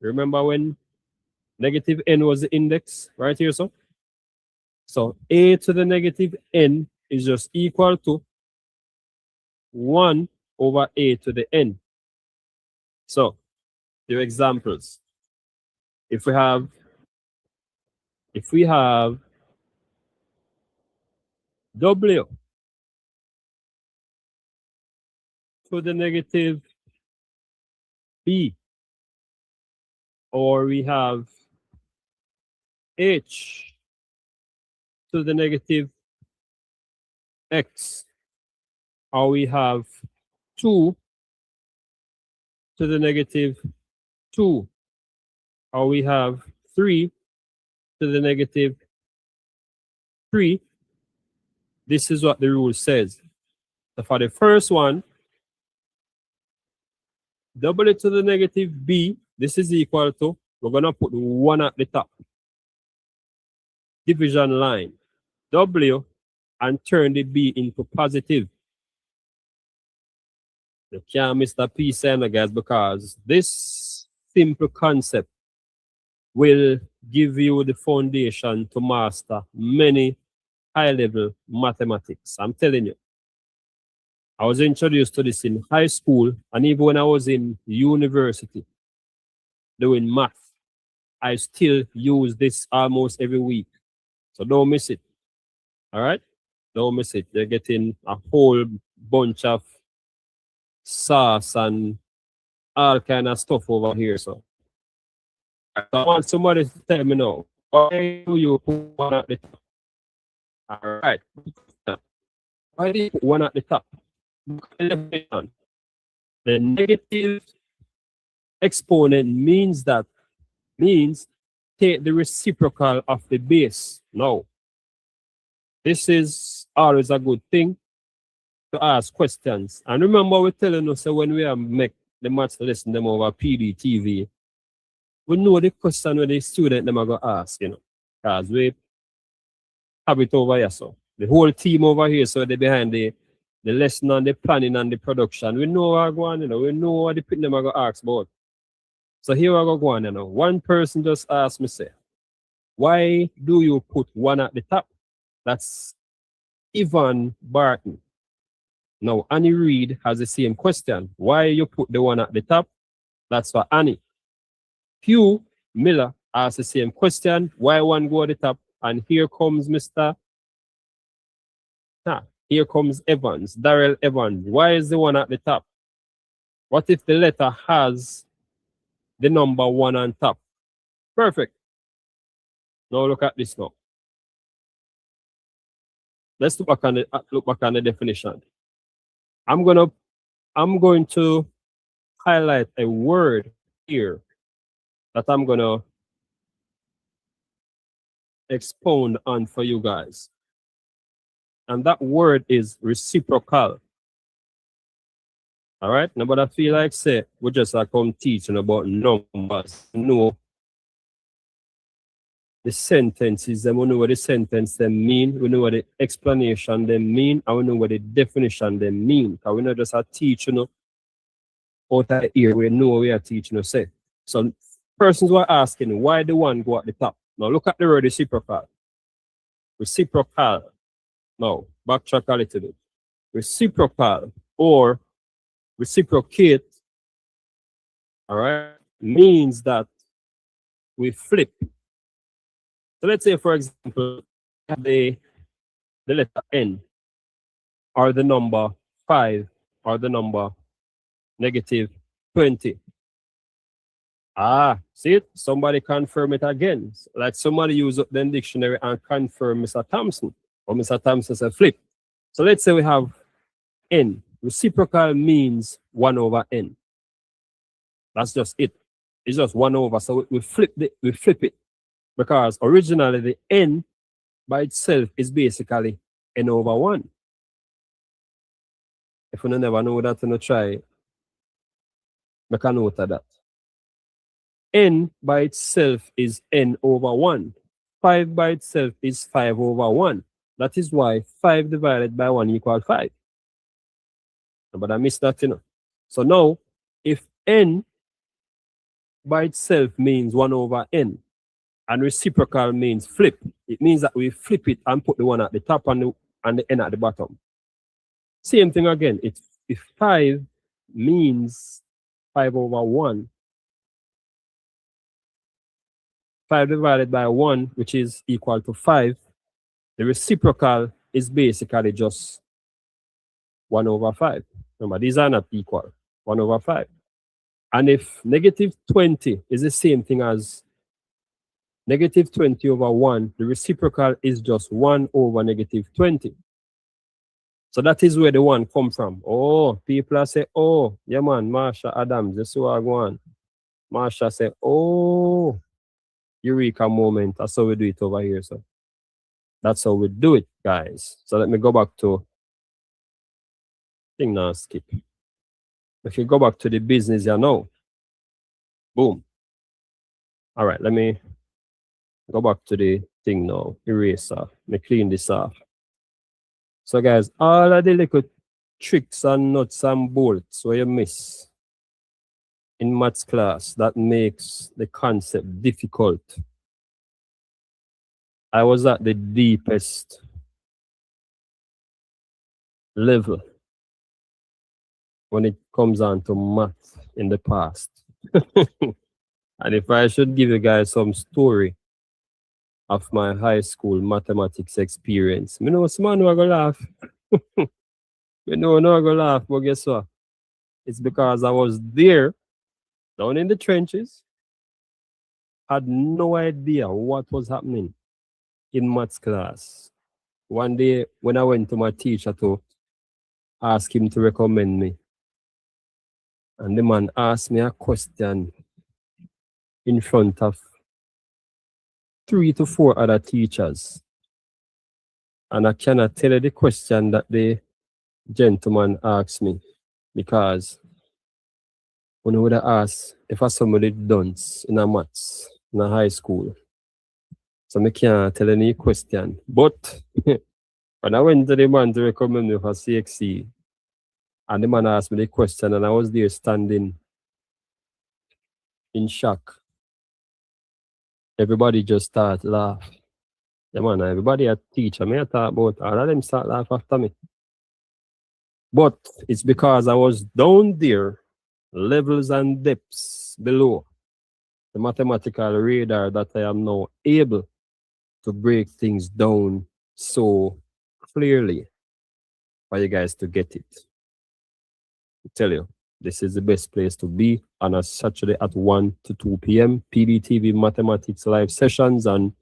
Remember when negative n was the index right here? So a to the negative n is just equal to 1 over a to the n. So the examples. If we have w to the negative b, or we have h to the negative x, or we have 2 to the negative 2, or we have 3 to the negative 3, this is what the rule says. So for the first one, w to the negative b, this is equal to, we're going to put 1 at the top. Division line, w, and turn the b into positive. You can't miss the P sign, guys, because this simple concept will give you the foundation to master many high-level mathematics. I'm telling you. I was introduced to this in high school, and even when I was in university doing math, I still use this almost every week. So don't miss it. All right? Don't miss it. You're getting a whole bunch of sauce and all kind of stuff over here. So I want somebody to tell me now, why do you put 1 at the top? All right. Why do you put 1 at the top? The negative exponent means take the reciprocal of the base. No. This is always a good thing to ask questions. And remember, we're telling us that when we make the maths lesson them over Pdtv, we know the question where the student them are going to ask, because we have it over here. So the whole team over here, so they're behind the lesson and the planning and the production. We know what going on, we know what the people them are going to ask about. So here I go on, One person just asked me, say, why do you put 1 at the top? That's Ivan Barton. Now, Annie Reed has the same question. Why you put the 1 at the top? That's for Annie. Hugh Miller asks the same question. Why 1 go at the top? And here comes here comes Evans, Darrell Evans. Why is the 1 at the top? What if the letter has the number 1 on top? Perfect. Now look at this now. Let's look back on the definition. I'm going to highlight a word here that I'm going to expound on for you guys. And that word is reciprocal. All right? Now, but I feel like, say, we just are come teaching about numbers. No. The sentences, we know what the sentence them mean, we know what the explanation them mean, and we know what the definition them mean. Because we're not just a teacher, out of here, we know we are teaching, say. So persons were asking, why the 1 go at the top? Now look at the word reciprocal. Reciprocal. Now, backtrack a little bit. Reciprocal or reciprocate, all right, means that we flip. So let's say, for example, the letter N, or the number 5, or the number -20. See it? Somebody confirm it again. Like somebody use up the dictionary and confirm Mr. Thompson. Or Mr. Thompson says flip. So let's say we have N. Reciprocal means 1 over N. That's just it. It's just 1 over. So we flip it. Because originally the N by itself is basically N over 1. If you never know that, you try, make a note of that. N by itself is n over 1. 5 by itself is 5 over 1. That is why 5 divided by 1 equals 5. But I missed that, you know. So now, if n by itself means 1 over n, and reciprocal means flip, it means that we flip it and put the 1 at the top and the n at the bottom. Same thing again. If 5 means 5 over 1, 5 divided by 1, which is equal to 5, the reciprocal is basically just 1 over 5. Remember, these are not equal. 1 over 5. And if negative 20 is the same thing as negative 20 over 1, the reciprocal is just 1 over negative 20. So that is where the 1 come from. Oh, people are say, oh, yeah man, Marsha Adams, this is what I go on. Marsha say, oh, Eureka moment. That's how we do it over here. So that's how we do it, guys. So let me go back to thing now, skip. If you go back to the business, you know. Boom. All right, let me go back to the thing now. Eraser. Let me clean this off. So guys, all of the little tricks and nuts and bolts where you miss in maths class that makes the concept difficult. I was at the deepest level when it comes on to math in the past. And if I should give you guys some story of my high school mathematics experience, me know some man who are gonna laugh. Me know no I gonna laugh, but guess what? It's because I was there, down in the trenches, had no idea what was happening in maths class. One day when I went to my teacher to ask him to recommend me, and the man asked me a question in front of 3 to 4 other teachers. And I cannot tell you the question that the gentleman asked me, because when I would have asked if I somebody dunce in a maths in a high school. So I can't tell any question. But when I went to the man to recommend me for CXC, and the man asked me the question, and I was there standing in shock. Everybody just started laughing. Yeah, man, everybody a teacher. Me I talk about all of them start laugh after me. But it's because I was down there, levels and depths below the mathematical radar, that I am now able to break things down so clearly for you guys to get it. I tell you, this is the best place to be on a Saturday at 1 to 2 p.m. Pdtv Mathematics live sessions on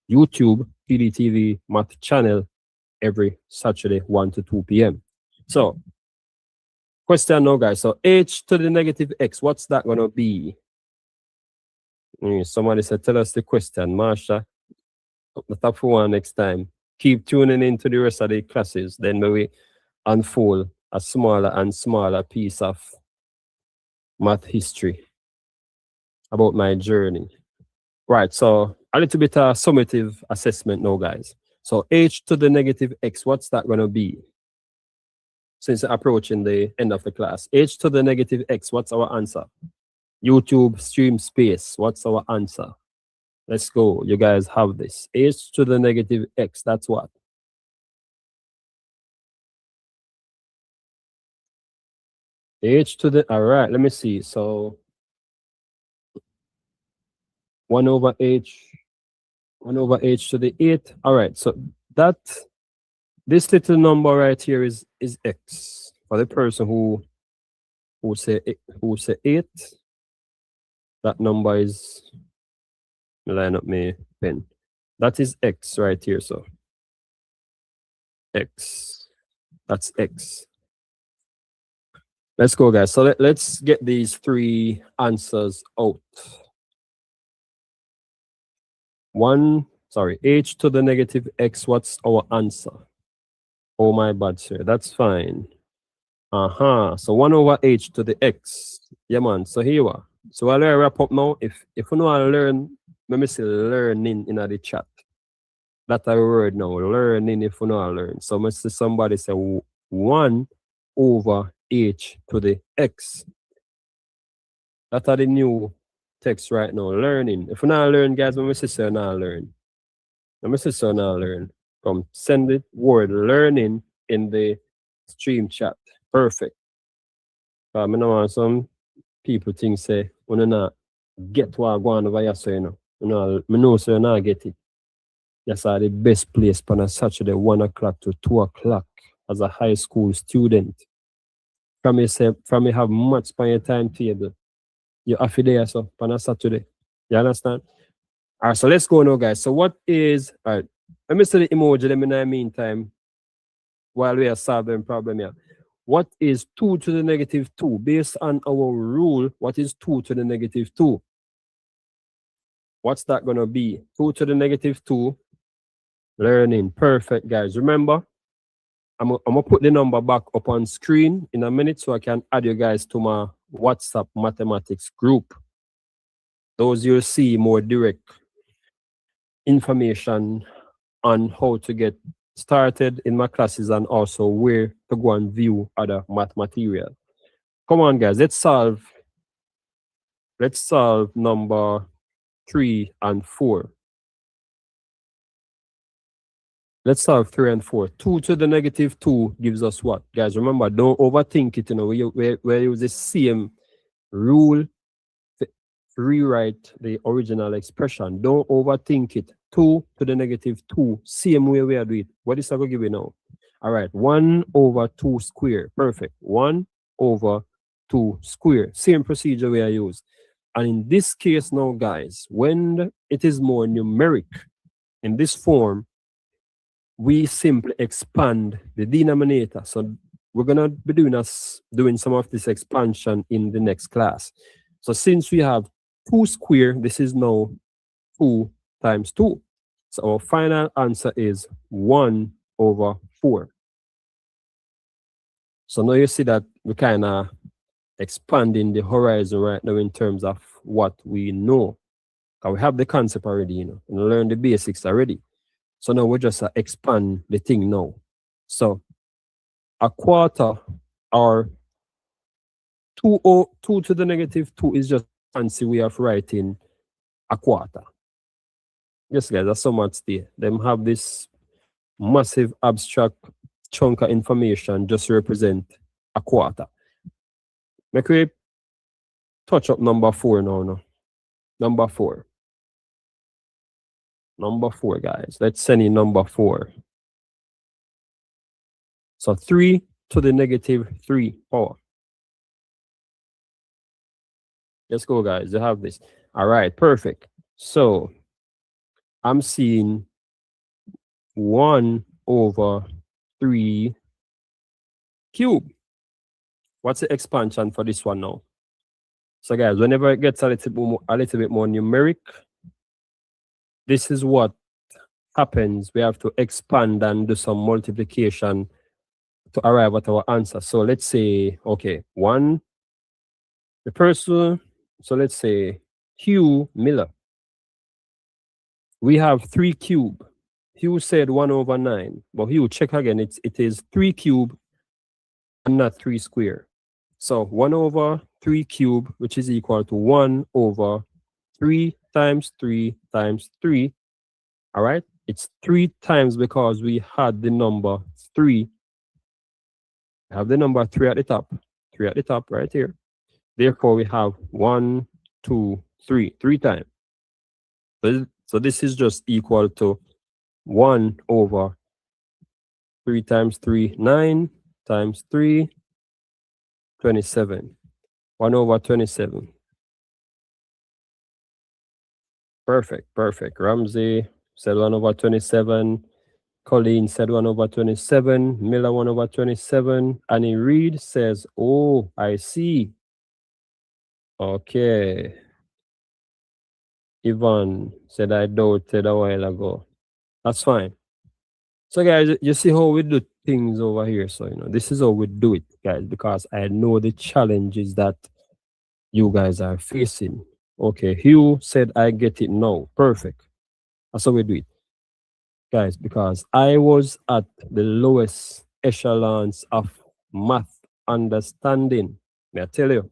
YouTube, Pdtv Math channel, every Saturday 1 to 2 p.m. So, question now, guys. So, h to the negative x, what's that going to be? Somebody said, tell us the question, Marsha. The top one next time. Keep tuning into the rest of the classes. Then we unfold a smaller and smaller piece of math history about my journey. Right, so a little bit of summative assessment now, guys. So h to the negative x, what's that going to be? Since approaching the end of the class. H to the negative x, what's our answer? YouTube stream space, what's our answer? Let's go, you guys have this. H to the negative x, that's what? H to the, all right, let me see. So 1 over h to the 8. All right, so that, this little number right here is x. For the person who say 8, that number is, line up my pen. That is x right here, so x. That's x. Let's go, guys. So let's get these 3 answers out. H to the negative x, what's our answer? Oh, my bad, sir. That's fine. So 1 over h to the x. Yeah, man. So here you are. So while I wrap up now, if you know how to learn, let me say learning in the chat. That a word now. Learning if you know how to learn. So I see somebody say 1 over h to the x. That are the new text right now. Learning. If you not learn, guys, let me say not learn. Let me say not learn. Come send the word learning in the stream chat. Perfect. I know want some people think say when you not get what I go on over here, so you know, I know so you not get it. That's the best place on a Saturday, 1 o'clock to 2 o'clock as a high school student. From you have much on your timetable. You have to there so on a Saturday. You understand? All right, so let's go now, guys. So what is all right? Let me see the emoji. Let me in the meantime while we are solving problem here. What is 2 to the negative 2? Based on our rule, what is 2 to the negative 2? What's that going to be? 2 to the negative 2. Learning. Perfect, guys. Remember, I'm going to put the number back up on screen in a minute so I can add you guys to my WhatsApp mathematics group. Those you'll see more direct information on how to get started in my classes and also where to go and view other math material. Come on, guys. Let's solve number 3 and 4. Let's solve 3 and 4. 2 to the negative 2 gives us what? Guys, remember, don't overthink it. You know, we use the same rule to rewrite the original expression. Don't overthink it. 2 to the negative 2. Same way we are doing it. What is I going to give you now? All right, 1 over 2 square. Perfect. 1 over 2 square. Same procedure we are used. And in this case now, guys, when it is more numeric in this form, we simply expand the denominator. So we're going to be doing some of this expansion in the next class. So since we have 2 square, this is now 2 times 2. So our final answer is 1 over 4. So now you see that we kind of expanding the horizon right now in terms of what we know. Because we have the concept already, you know, and learn the basics already. So now we just expand the thing now. So a quarter or 2 to the negative 2 is just fancy way of writing a quarter. Yes, guys, that's so much there. Them have this massive abstract chunk of information just represent a quarter. Make we touch up number 4 now. Number 4. Number 4, guys. Let's send in number 4. So 3 to the negative 3 power. Let's go, guys. You have this. All right, perfect. So I'm seeing 1 over 3 cube. What's the expansion for this one now? So, guys, whenever it gets a little bit more numeric, this is what happens. We have to expand and do some multiplication to arrive at our answer. So let's say, okay, 1, the person, so let's say Hugh Miller. We have 3 cube. Hugh said 1 over 9, but Hugh, check again, it is 3 cube and not 3 square. So 1 over 3 cube, which is equal to 1 over 3 times 3 times 3. All right, it's 3 times because we had the number 3. We have the number 3 at the top. 3 at the top right here. Therefore, we have 1, 2, 3. 3 times. So this is just equal to 1 over 3 times 3, 9 times 3, 27. 1 over 27. Perfect, perfect. Ramsey said 1 over 27. Colleen said 1 over 27. Miller 1 over 27. Annie Reed says, oh, I see. Okay. Ivan said I doubted a while ago. That's fine. So guys, you see how we do things over here. So, this is how we do it, guys, because I know the challenges that you guys are facing. Okay, Hugh said, I get it now. Perfect. That's how we do it, guys, because I was at the lowest echelons of math understanding. May I tell you,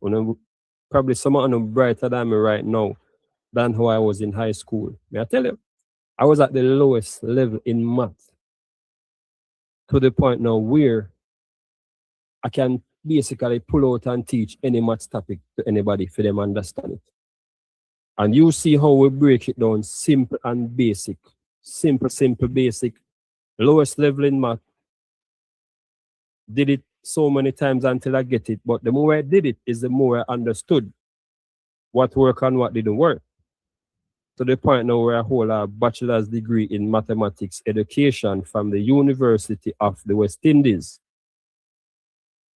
probably someone brighter than me right now than how I was in high school. May I tell you, I was at the lowest level in math to the point now where I can basically pull out and teach any math topic to anybody for them understand it. And you see how we break it down simple and basic. Simple, basic. Lowest level in math. Did it so many times until I get it. But the more I did it is the more I understood what worked and what didn't work. To the point now where I hold a bachelor's degree in mathematics education from the University of the West Indies.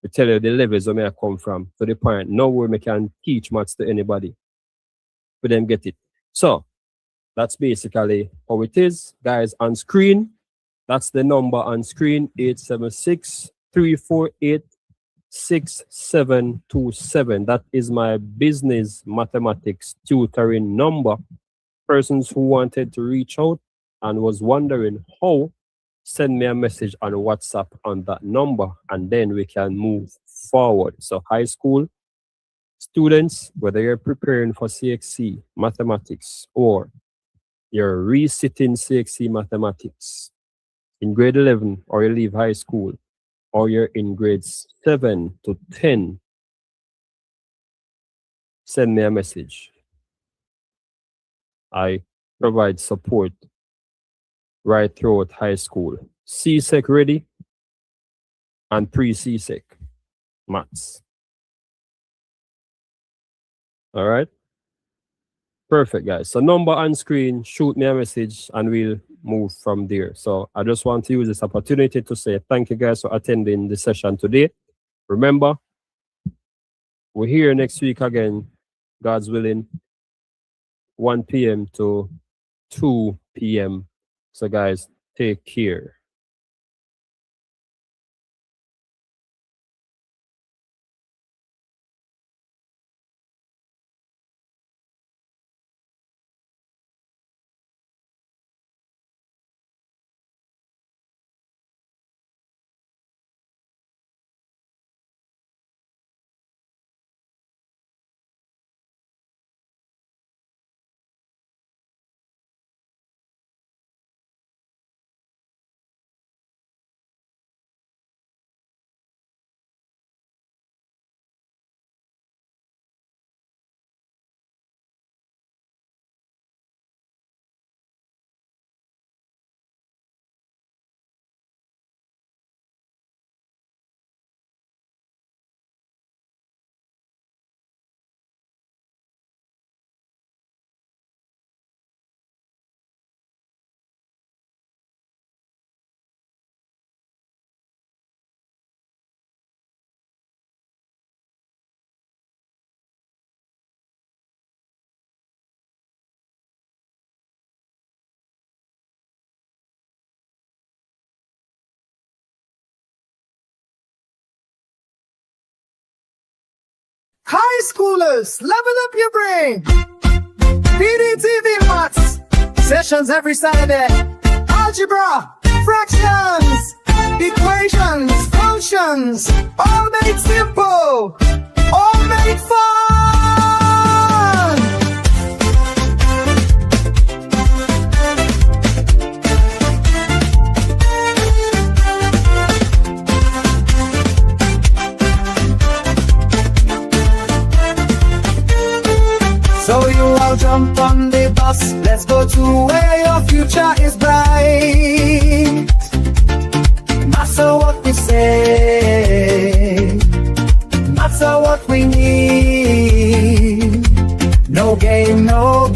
I tell you the levels where I come from. To the point now where I can teach maths to anybody. For them get it. So that's basically how it is. Guys, on screen, that's the number on screen, 876-348-6727. That is my business mathematics tutoring number. Persons who wanted to reach out and was wondering how, send me a message on WhatsApp on that number, and then we can move forward. So high school students, whether you're preparing for CXC mathematics or you're resitting CXC mathematics in grade 11, or you leave high school, or you're in grades 7 to 10, send me a message. I provide support right throughout high school. CSEC ready and pre-CSEC maths. All right. Perfect, guys. So number on screen, shoot me a message and we'll move from there. So I just want to use this opportunity to say thank you guys for attending the session today. Remember, we're here next week again, God's willing, 1 p.m. to 2 p.m. So guys, take care. High schoolers, level up your brain. Pdtv Maths. Sessions every Saturday. Algebra, fractions, equations, functions. All made simple. All made fun. So you all jump on the bus, let's go to where your future is bright. Matter what we say, matter what we need. No game, no